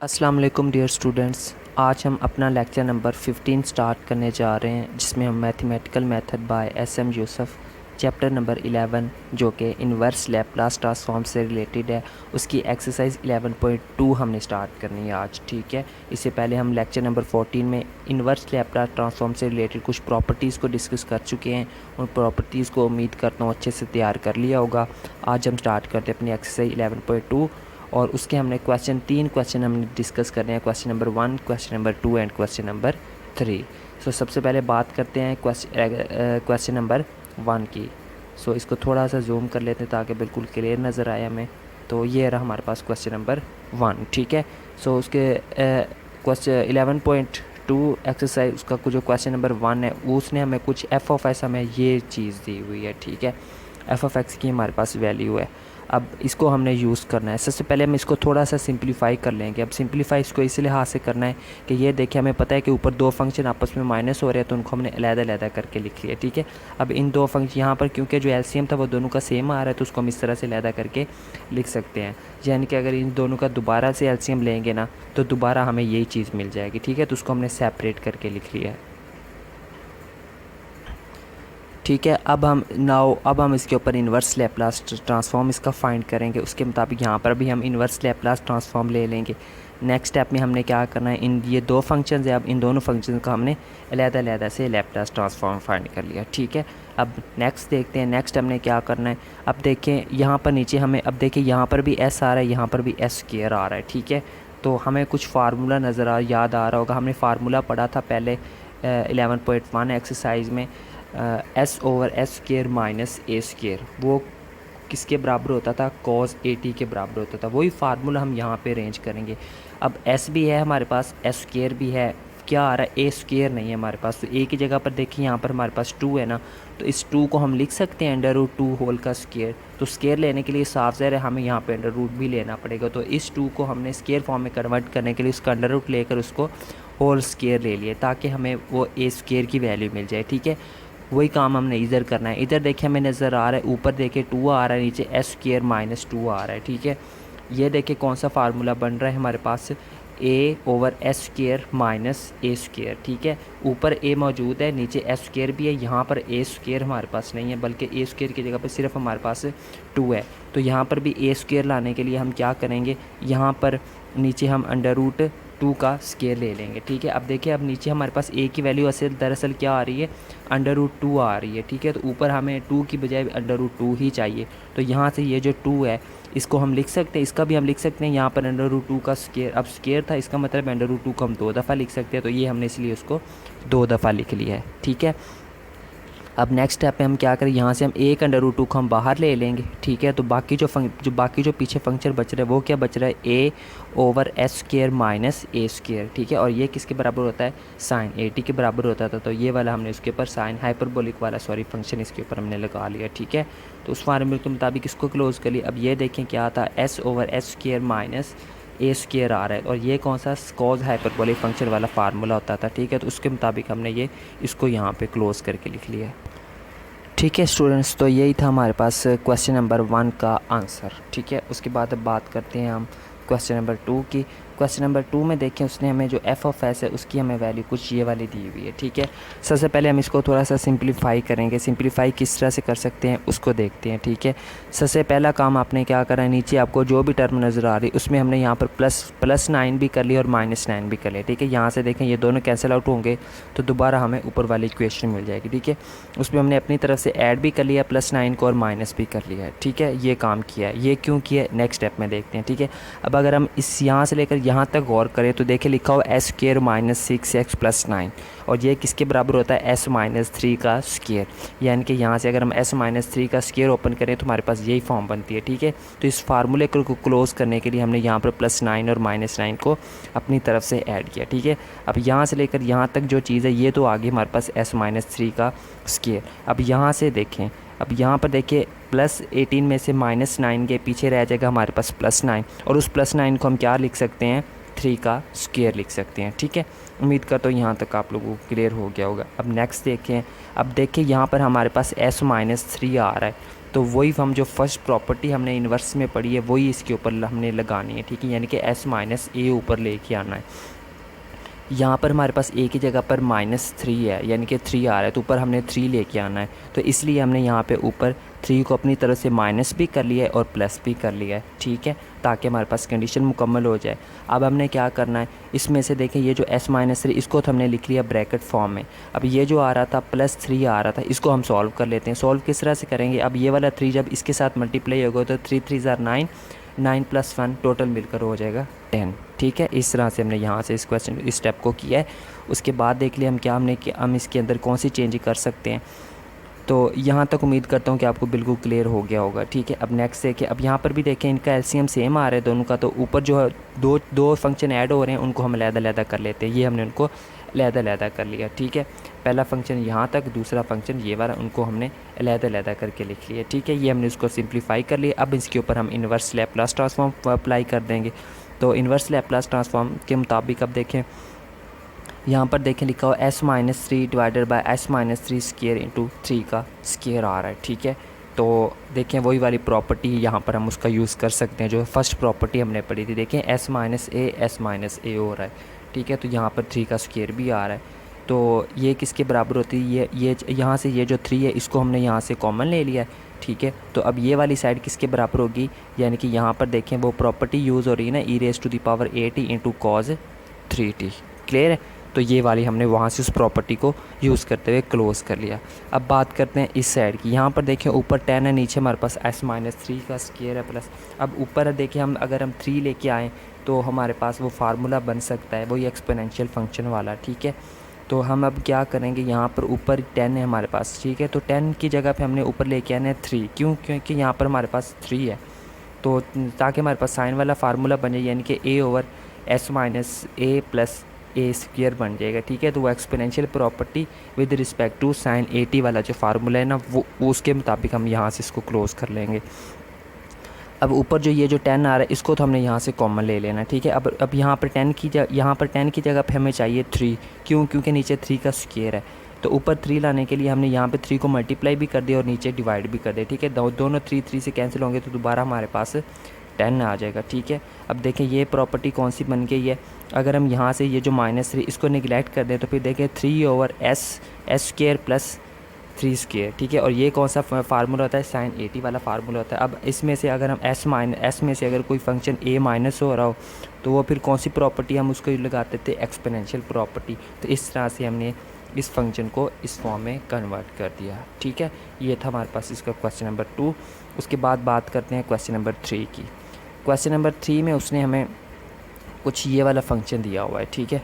अस्सलाम वालेकुम dear students. आज हम अपना लेक्चर नंबर 15 स्टार्ट करने जा रहे हैं, जिसमें हम mathematical method by SM. Yusuf chapter number 11 जो कि इन्वर्स लैप्लास ट्रांसफॉर्म से रिलेटेड है, उसकी एक्सरसाइज 11.2 हमने स्टार्ट करनी है आज। ठीक है, इससे पहले हम लेक्चर नंबर 14 में इन्वर्स लैप्लास ट्रांसफॉर्म से रिलेटेड कुछ प्रॉपर्टीज़ को डिस्कस कर चुके हैं। उन प्रॉपर्टीज़ को उम्मीद करता हूँ अच्छे से तैयार कर लिया होगा। आज हम स्टार्ट करते हैं अपनी एक्सरसाइज 11.2 और उसके हमने तीन क्वेश्चन हमने डिस्कस करने हैं। Question number 1, question number 2 and question number 3। सबसे पहले बात करते हैं क्वेश्चन नंबर 1 की। इसको थोड़ा सा जूम कर लेते हैं ताकि बिल्कुल क्लियर नज़र आए हमें। तो ये रहा हमारे पास क्वेश्चन नंबर 1। ठीक है, उसके क्वेश्चन 11.2 एक्सरसाइज उसका जो क्वेश्चन नंबर 1 है उसने हमें कुछ एफ ऑफ एस हमें ये चीज़ दी हुई है। ठीक है, एफ ऑफ एक्स की हमारे पास वैल्यू है। अब इसको हमने यूज़ करना है। सबसे पहले हम इसको थोड़ा सा सिंप्लीफाई कर लेंगे। अब सिंप्लीफाई इसको इस लिहाज से करना है कि ये देखिए हमें पता है कि ऊपर दो फंक्शन आपस में माइनस हो रहे हैं, तो उनको हमने अलग-अलग करके लिख लिया। ठीक है, अब इन दो फंक्शन यहाँ पर क्योंकि जो एलसीएम था वो दोनों का सेम आ रहा है, तो उसको हम इस तरह से अलग करके लिख सकते हैं। यानी कि अगर इन दोनों का दोबारा से एलसीएम लेंगे ना, तो दोबारा हमें यही चीज़ मिल जाएगी। ठीक है, तो उसको हमने सेपरेट करके लिख लिया है। ठीक है, अब हम इसके ऊपर इन्वर्स लैप्लास ट्रांसफॉर्म इसका फाइंड करेंगे। उसके मुताबिक यहाँ पर भी हम इन्वर्स लैप्लास ट्रांसफॉर्म ले लेंगे। नेक्स्ट स्टेप में हमने क्या करना है, ये दो फंक्शंस है, अब इन दोनों फंक्शन का हमने अलग-अलग से लैप्लास ट्रांसफॉर्म फाइंड कर लिया। ठीक है, अब नेक्स्ट देखते हैं। नेक्स्ट हमने क्या करना है, अब देखें यहाँ पर नीचे हमें, अब देखिए यहाँ पर भी एस आ रहा है, यहाँ पर भी एस स्क्वायर आ रहा है। ठीक है, तो हमें कुछ फार्मूला याद आ रहा होगा। हमने फार्मूला पढ़ा था पहले 11.1 एक्सरसाइज में, S over S square minus A square, वो किसके बराबर होता था, कॉस ए टी के बराबर होता था। वही फार्मूला हम यहाँ पे अरेंज करेंगे। अब एस भी है हमारे पास, एस स्क्वायर भी है, क्या आ रहा है, ए स्क्वायर नहीं है हमारे पास। तो ए की जगह पर देखिए यहाँ पर हमारे पास 2 है ना, तो इस 2 को हम लिख सकते हैं अंडर रूट 2 होल का स्क्वायर। तो स्क्वायर लेने के लिए साफ ज़ाहिर है हमें यहाँ पे अंडर रूट भी लेना पड़ेगा। तो इस 2 को हमने स्क्वायर फॉर्म में कन्वर्ट करने के लिए उसका अंडर रूट लेकर उसको होल स्क्वायर ले लिए, ताकि हमें वो ए स्क्वायर की वैल्यू मिल जाए। ठीक है, वही काम हमने इधर करना है। इधर देखिए हमें नज़र आ रहा है, ऊपर देखिए 2 आ रहा है, नीचे एस स्क्वायर माइनस 2 आ रहा है। ठीक है, ये देखिए कौन सा फार्मूला बन रहा है हमारे पास, ए over S square minus A square. ठीक है, ऊपर ए मौजूद है, नीचे एस स्क्वायर भी है, यहाँ पर ए स्क्वायर हमारे पास नहीं है, बल्कि ए स्क्वायर की जगह पर सिर्फ हमारे पास 2 है। तो यहाँ पर भी ए स्क्वायर लाने के लिए हम क्या करेंगे, यहाँ पर नीचे हम अंडर रूट 2 का स्क्वायर ले लेंगे। ठीक है, अब देखिए अब नीचे हमारे पास ए की वैल्यू दरअसल क्या आ रही है, अंडर रूट 2 आ रही है। ठीक है, तो ऊपर हमें 2 की बजाय अंडर रूट 2 ही चाहिए। तो यहाँ से ये जो 2 है इसको हम लिख सकते हैं, इसका भी हम लिख सकते हैं यहाँ पर अंडर रूट 2 का स्क्वायर। अब स्क्वायर था, इसका मतलब अंडर रूट 2 को हम 2 दफ़ा लिख सकते हैं, तो ये हमने इसलिए उसको 2 दफ़ा लिख लिया है। ठीक है, अब नेक्स्ट स्टेप पे हम क्या करें, यहाँ से हम एक अंडर रूट 2 को हम बाहर ले लेंगे। ठीक है, तो बाकी जो पीछे फंक्शन बच रहा है वो क्या बच रहा है, ए over S square minus A square. ठीक है, और ये किसके बराबर होता है, साइन ए टी के बराबर होता था। तो ये वाला हमने उसके ऊपर साइन हाइपरबोलिक वाला फंक्शन इसके ऊपर हमने लगा लिया। ठीक है, तो उस फार्मूले के मुताबिक इसको क्लोज कर लिया। अब ये देखें क्या था, S over S square minus A square आ रहा है, और ये कौन सा, कॉस हाइपरबोलिक फंक्शन वाला फार्मूला होता था। ठीक है, तो उसके मुताबिक हमने इसको यहाँ पे क्लोज करके लिख लिया है। ठीक है स्टूडेंट्स, तो यही था हमारे पास क्वेश्चन नंबर 1 का आंसर। ठीक है, उसके बाद अब बात करते हैं हम क्वेश्चन नंबर 2 की। क्वेश्चन नंबर 2 में देखें उसने हमें जो एफ ऑफ एस है उसकी हमें वैल्यू कुछ ये वाली दी हुई है। ठीक है, सबसे पहले हम इसको थोड़ा सा सिंप्लीफाई करेंगे। सिंप्लीफाई किस तरह से कर सकते हैं उसको देखते हैं। ठीक है, सबसे पहला काम आपने क्या करा है, नीचे आपको जो भी टर्म नज़र आ रही है उसमें हमने यहाँ पर +9 भी कर लिया और -9 भी कर लिया। ठीक है, यहाँ से देखें ये दोनों कैंसिल आउट होंगे, तो दोबारा हमें ऊपर वाली इक्वेशन मिल जाएगी। ठीक है, उसमें हमने अपनी तरफ से ऐड भी कर लिया +9 को और माइनस भी कर लिया है। ठीक है, ये काम किया है। ये क्यों किया है, नेक्स्ट स्टेप में देखते हैं। ठीक है, अब अगर हम इस यहाँ से लेकर यहाँ तक गौर करें तो देखिए लिखा हुआ एस स्क्वायर माइनस 6x + 9, और ये किसके बराबर होता है, s-3 का स्क्वायर। यानी कि यहाँ से अगर हम s-3 का स्क्वायर ओपन करें तो हमारे पास यही फॉर्म बनती है। ठीक है, तो इस फार्मूले को क्लोज़ करने के लिए हमने यहाँ पर +9 और -9 को अपनी तरफ से ऐड किया। ठीक है, अब यहाँ से लेकर यहाँ तक जो चीज़ है ये तो आगे हमारे पास s-3 का स्क्वायर। अब यहाँ से देखें, अब यहाँ पर देखिए +18 में से -9 के पीछे रह जाएगा हमारे पास +9, और उस +9 को हम क्या लिख सकते हैं, 3 का स्क्वायर लिख सकते हैं। ठीक है, उम्मीद करता हूँ यहाँ तक आप लोगों को क्लियर हो गया होगा। अब नेक्स्ट देखें, अब देखिए यहाँ पर हमारे पास s-3 आ रहा है, तो वही हम जो फर्स्ट प्रॉपर्टी हमने इन्वर्स में पढ़ी है वही इसके ऊपर हमने लगानी है, ठीक है, यानी कि एस माइनस ए ऊपर लेके आना है। यहाँ पर हमारे पास ए की जगह पर -3 है, यानी कि 3 आ रहा है, तो ऊपर हमने 3 लेके आना है, तो इसलिए हमने यहाँ पे ऊपर 3 को अपनी तरफ से माइनस भी कर लिया है और प्लस भी कर लिया है, ठीक है, ताकि हमारे पास कंडीशन मुकम्मल हो जाए। अब हमने क्या करना है, इसमें से देखें ये जो s-3 इसको तो हमने लिख लिया ब्रैकेट फॉर्म में। अब ये जो आ रहा था +3 आ रहा था, इसको हम सॉल्व कर लेते हैं। सॉल्व किस तरह से करेंगे, अब ये वाला 3 जब इसके साथ मल्टीप्लाई होगा तो 3 3 ज़ार 9, 9 + 1 टोटल मिलकर हो जाएगा 10, ठीक है। इस तरह से हमने यहाँ से इस क्वेश्चन इस स्टेप को किया है। उसके बाद देख लिया हम क्या हमने कि हम इसके अंदर कौन सी चेंज कर सकते हैं। तो यहाँ तक उम्मीद करता हूँ कि आपको बिल्कुल क्लियर हो गया होगा, ठीक है। अब नेक्स्ट देखिए, अब यहाँ पर भी देखें इनका एलसीएम सेम आ रहा है दोनों का, तो ऊपर जो है दो फंक्शन ऐड हो रहे हैं उनको हम अलग-अलग कर लेते हैं। ये हमने उनको अलग-अलग कर लिया, ठीक है। पहला फंक्शन यहाँ तक, दूसरा फंक्शन ये वाला, उनको हमने अलग-अलग करके लिख लिया, ठीक है। ये हमने उसको सिंप्लीफाई कर लिया। अब इसके ऊपर हम इन्वर्स लैप्लास ट्रांसफॉर्म अप्लाई कर देंगे। तो इन्वर्स लैप्लास ट्रांसफॉर्म के मुताबिक अब देखें यहाँ पर देखें लिखा हुआ s-3 divided by s-3 square into 3 का स्क्वायर आ रहा है, ठीक है। तो देखें वही वाली प्रॉपर्टी यहाँ पर हम उसका यूज़ कर सकते हैं जो फर्स्ट प्रॉपर्टी हमने पढ़ी थी। देखें s-a हो रहा है, ठीक है, तो यहाँ पर 3 का स्क्वायर भी आ रहा है। तो ये किसके बराबर होती है, ये यहाँ से ये जो 3 है इसको हमने यहाँ से कॉमन ले लिया है, ठीक है। तो अब ये वाली साइड किसके बराबर होगी, यानी कि यहाँ पर देखें वो प्रॉपर्टी यूज़ हो रही है ना, e⁻8t into cos 3t, clear है। तो ये वाली हमने वहाँ से उस प्रॉपर्टी को यूज़ करते हुए क्लोज़ कर लिया। अब बात करते हैं इस साइड की। यहाँ पर देखें ऊपर 10 है, नीचे हमारे पास s-3 का स्क्वायर है प्लस। अब ऊपर देखिए हम अगर हम 3 लेके आएँ तो हमारे पास वो फार्मूला बन सकता है, वही एक्सपोनेंशियल फंक्शन वाला, ठीक है। तो हम अब क्या करेंगे, यहाँ पर ऊपर 10 है हमारे पास, ठीक है, तो 10 की जगह पे हमने ऊपर लेके आना है 3, क्यों, क्योंकि यहाँ पर हमारे पास 3 है, तो ताकि हमारे पास साइन वाला फार्मूला बन जाए, यानी कि a/s-a + a स्क्वायर बन जाएगा, ठीक है। तो वो exponential property with respect to sin 80 वाला जो फार्मूला है ना, वो उसके मुताबिक हम यहाँ से इसको क्लोज़ कर लेंगे। अब ऊपर जो ये जो 10 आ रहा है इसको तो हमने यहाँ से कॉमन ले लेना, ठीक है। अब यहाँ पर 10 की जगह पे हमें चाहिए 3, क्यों, क्योंकि नीचे 3 का स्क्वायर है। तो ऊपर 3 लाने के लिए हमने यहाँ पे 3 को मल्टीप्लाई भी कर दिया और नीचे डिवाइड भी कर दिया, ठीक है। दोनों 3 से कैंसिल होंगे तो दोबारा हमारे पास 10 आ जाएगा, ठीक है। अब देखें ये प्रॉपर्टी कौन सी बन गई है, अगर हम यहाँ से ये जो -3 इसको निगलेक्ट कर दें तो फिर देखें 3/s² + 3 स्क्वायर, ठीक है। और ये कौन सा फार्मूला होता है, sin 80 वाला फार्मूला होता है। अब इसमें से अगर हम s में से अगर कोई फंक्शन a माइनस हो रहा हो तो वो फिर कौन सी प्रॉपर्टी हम उसको लगाते थे, एक्सपोनेंशियल प्रॉपर्टी। तो इस तरह से हमने इस फंक्शन को इस फॉर्म में कन्वर्ट कर दिया, ठीक है। ये था हमारे पास इसका क्वेश्चन नंबर 2। उसके बाद बात करते हैं क्वेश्चन नंबर 3 की। क्वेश्चन नंबर 3 में उसने हमें कुछ ये वाला फंक्शन दिया हुआ है, ठीक है,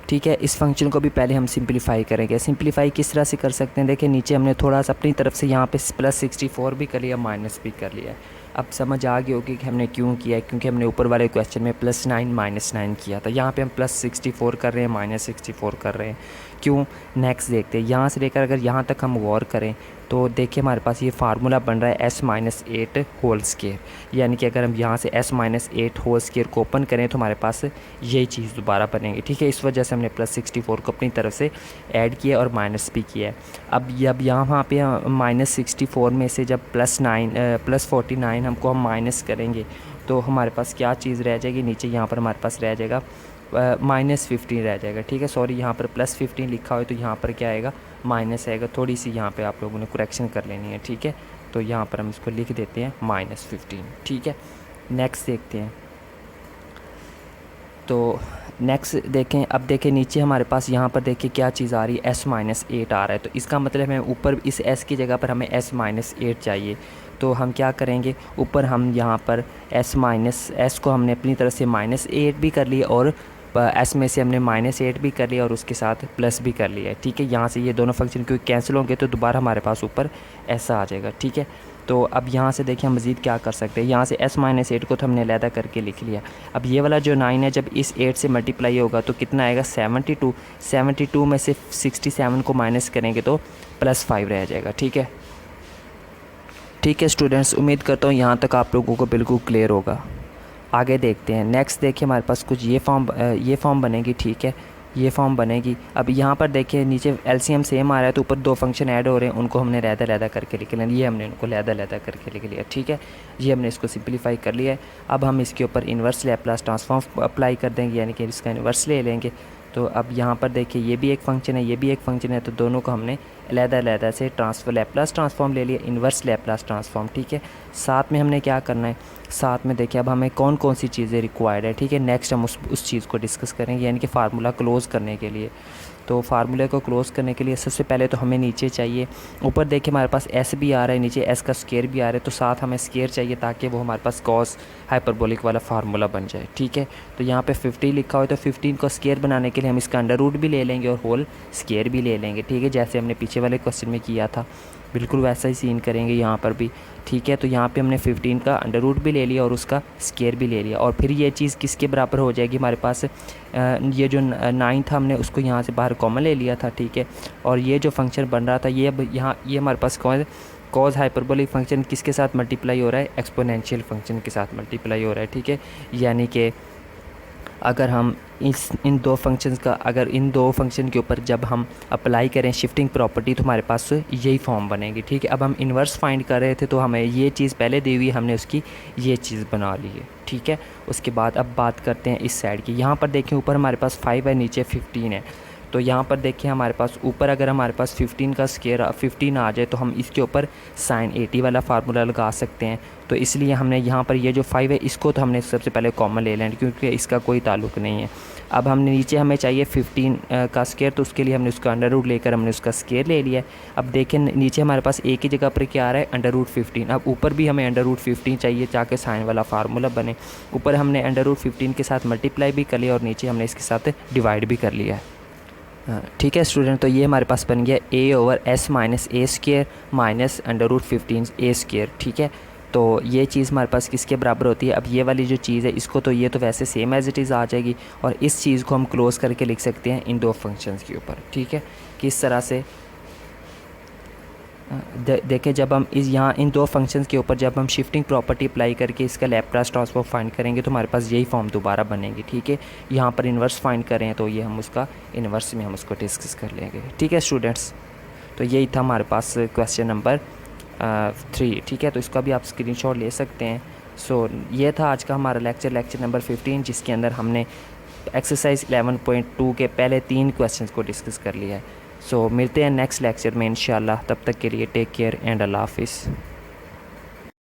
ठीक है। इस फंक्शन को भी पहले हम सिंपलीफाई करेंगे। सिंपलीफाई किस तरह से कर सकते हैं, देखिए नीचे हमने थोड़ा सा अपनी तरफ से यहाँ पे +64 भी कर लिया, माइनस भी कर लिया है। अब समझ आ गई होगी कि हमने क्यों किया है, क्योंकि हमने ऊपर वाले क्वेश्चन में +9 -9 किया था, यहाँ पे हम +64 कर रहे हैं, -64 कर रहे हैं, क्यों। नेक्स्ट देखते हैं, यहाँ से लेकर अगर यहाँ तक हम गौर करें तो देखिए हमारे पास ये फार्मूला बन रहा है s-8 होल स्क्वायर, यानी कि अगर हम यहाँ से s-8 होल स्क्वायर को ओपन करें तो हमारे पास यही चीज़ दोबारा बनेगी, ठीक है। इस वजह से हमने +64 को अपनी तरफ से ऐड किया और माइनस भी किया है। अब यहाँ पे -64 में से जब +49 हमको हम माइनस करेंगे तो हमारे पास क्या चीज़ रह जाएगी, नीचे यहाँ पर हमारे पास रह जाएगा -15 रह जाएगा, ठीक है। सॉरी, यहाँ पर +15 लिखा हो तो यहाँ पर क्या आएगा, माइनस आएगा। थोड़ी सी यहाँ पे आप लोगों ने करेक्शन कर लेनी है, ठीक है। तो यहाँ पर हम इसको लिख देते हैं -15, ठीक है। नेक्स्ट देखते हैं, तो नेक्स्ट देखें, अब देखें नीचे हमारे पास यहाँ पर देखिए क्या चीज़ आ रही है, s-8 आ रहा है। तो इसका मतलब है ऊपर इस s की जगह पर हमें s-8 चाहिए। तो हम क्या करेंगे, ऊपर हम यहाँ पर s को हमने अपनी तरफ से -8 भी कर लिया और s में से हमने -8 भी कर लिया और उसके साथ प्लस भी कर लिया है, ठीक है। यहाँ से ये दोनों फंक्शन क्योंकि कैंसिल होंगे तो दोबारा हमारे पास ऊपर ऐसा आ जाएगा, ठीक है। तो अब यहाँ से देखिए हम मज़ीद क्या कर सकते हैं, यहाँ से s-8 को तो हमने अलहदा करके लिख लिया। अब ये वाला जो 9 है जब इस 8 से मल्टीप्लाई होगा तो कितना आएगा, 72 में से 67 को माइनस करेंगे तो +5 रह जाएगा, ठीक है। ठीक है स्टूडेंट्स, उम्मीद करता हूँ यहाँ तक आप लोगों को बिल्कुल क्लियर होगा। आगे देखते हैं। नेक्स्ट देखिए हमारे पास कुछ ये फॉर्म बनेगी, ठीक है। ये फॉर्म बनेगी। अब यहाँ पर देखिए नीचे एलसीएम सेम आ रहा है तो ऊपर 2 फंक्शन ऐड हो रहे हैं, उनको हमने लहदा करके लिख लिया, ये हमने उनको लहदा करके लिख लिया, ठीक है। ये हमने इसको सिंपलीफाई कर लिया है। अब हम इसके ऊपर इन्वर्स लैप्लास ट्रांसफॉर्म अप्लाई कर देंगे, यानी कि इसका इन्वर्स ले लेंगे। तो अब यहाँ पर देखिए ये भी एक फ़ंक्शन है, ये भी एक फ़ंक्शन है, तो दोनों को हमने अलहदा से लैप्लास ट्रांसफॉर्म ले लिया, इन्वर्स लैप्लास ट्रांसफॉर्म, ठीक है। साथ में हमने क्या करना है, साथ में देखिए अब हमें कौन कौन सी चीज़ें रिक्वायर्ड है, ठीक है। नेक्स्ट हम उस चीज़ को डिस्कस करेंगे, यानी कि फार्मूला क्लोज़ करने के लिए। तो फार्मूले को क्लोज़ करने के लिए सबसे पहले तो हमें नीचे चाहिए, ऊपर देखिए हमारे पास एस भी आ रहा है, नीचे एस का स्केयर भी आ रहा है, तो साथ हमें स्केयर चाहिए ताकि वो हमारे पास कॉस हाइपरबोलिक वाला फार्मूला बन जाए, ठीक है। तो यहाँ पे 50 लिखा हुआ है, तो 15 को स्केयर बनाने के लिए हम इसका अंडर रूट भी ले लेंगे और होल स्केयर भी ले लेंगे, ठीक है, जैसे हमने पीछे वाले क्वेश्चन में किया था, बिल्कुल वैसा ही सीन करेंगे यहाँ पर भी, ठीक है। तो यहाँ पे हमने 15 का अंडर रूट भी ले लिया और उसका स्केयर भी ले लिया, और फिर ये चीज़ किसके बराबर हो जाएगी हमारे पास, ये जो 9 था हमने उसको यहाँ से बाहर कॉमन ले लिया था, ठीक है। और ये जो फंक्शन बन रहा था ये अब यहाँ ये हमारे पास कॉज हाइपरबोलिक फंक्शन किसके साथ मल्टीप्लाई हो रहा है, एक्सपोनेंशियल फंक्शन के साथ मल्टीप्लाई हो रहा है, ठीक है। यानी कि अगर हम इन दो फंक्शन के ऊपर जब हम अप्लाई करें शिफ्टिंग प्रॉपर्टी तो हमारे पास यही फॉर्म बनेगी, ठीक है। अब हम इन्वर्स फाइंड कर रहे थे तो हमें ये चीज़ पहले दी हुई, हमने उसकी ये चीज़ बना ली है, ठीक है। उसके बाद अब बात करते हैं इस साइड की। यहाँ पर देखें ऊपर हमारे पास 5 है, नीचे 15 है, तो यहाँ पर देखिए हमारे पास ऊपर अगर हमारे पास 15 का स्केयर 15 आ जाए तो हम इसके ऊपर साइन 80 वाला फार्मूला लगा सकते हैं। तो इसलिए हमने यहाँ पर ये जो 5 है इसको तो हमने सबसे पहले कॉमन ले लें क्योंकि इसका कोई ताल्लुक नहीं है। अब हमने नीचे हमें चाहिए 15 का स्केयर, तो उसके लिए हमने उसका अंडर रूट लेकर हमने उसका स्केयर ले लिया है। अब देखें नीचे हमारे पास एक ही जगह पर क्या आ रहा है, अंडर रूट 15। अब ऊपर भी हमें अंडर रूट 15 चाहिए ताकि साइन वाला फार्मूला बने। ऊपर हमने अंडर रूट 15 के साथ मल्टीप्लाई भी कर लिया और नीचे हमने इसके साथ डिवाइड भी कर लिया है, ठीक है स्टूडेंट। तो ये हमारे पास बन गया a/s माइनस ए स्केयर माइनस अंडर रूट 15 ए स्केयर, ठीक है। तो ये चीज़ हमारे पास किसके बराबर होती है, अब ये वाली जो चीज़ है इसको तो ये तो वैसे सेम एज इट इज़ आ जाएगी, और इस चीज़ को हम क्लोज़ करके लिख सकते हैं इन दो फंक्शंस के ऊपर, ठीक है। किस तरह से देखें, जब हम यहाँ इन दो फंक्शंस के ऊपर जब हम शिफ्टिंग प्रॉपर्टी अप्लाई करके इसका लैप्लास ट्रांसफॉर्म फाइंड करेंगे तो हमारे पास यही फॉर्म दोबारा बनेगी, ठीक है। यहाँ पर इन्वर्स फाइंड करें तो ये हम उसका इन्वर्स में हम उसको डिस्कस कर लेंगे, ठीक है स्टूडेंट्स। तो यही था हमारे पास क्वेश्चन नंबर 3, ठीक है। तो इसका भी आप स्क्रीनशॉट ले सकते हैं। सो ये था आज का हमारा लेक्चर नंबर 15, जिसके अंदर हमने एक्सरसाइज 11.2 के पहले 3 क्वेश्चंस को डिस्कस कर लिया है। सो मिलते हैं नेक्स्ट लेक्चर में इंशाल्लाह, तब तक के लिए टेक केयर एंड अल्लाह हाफिज़।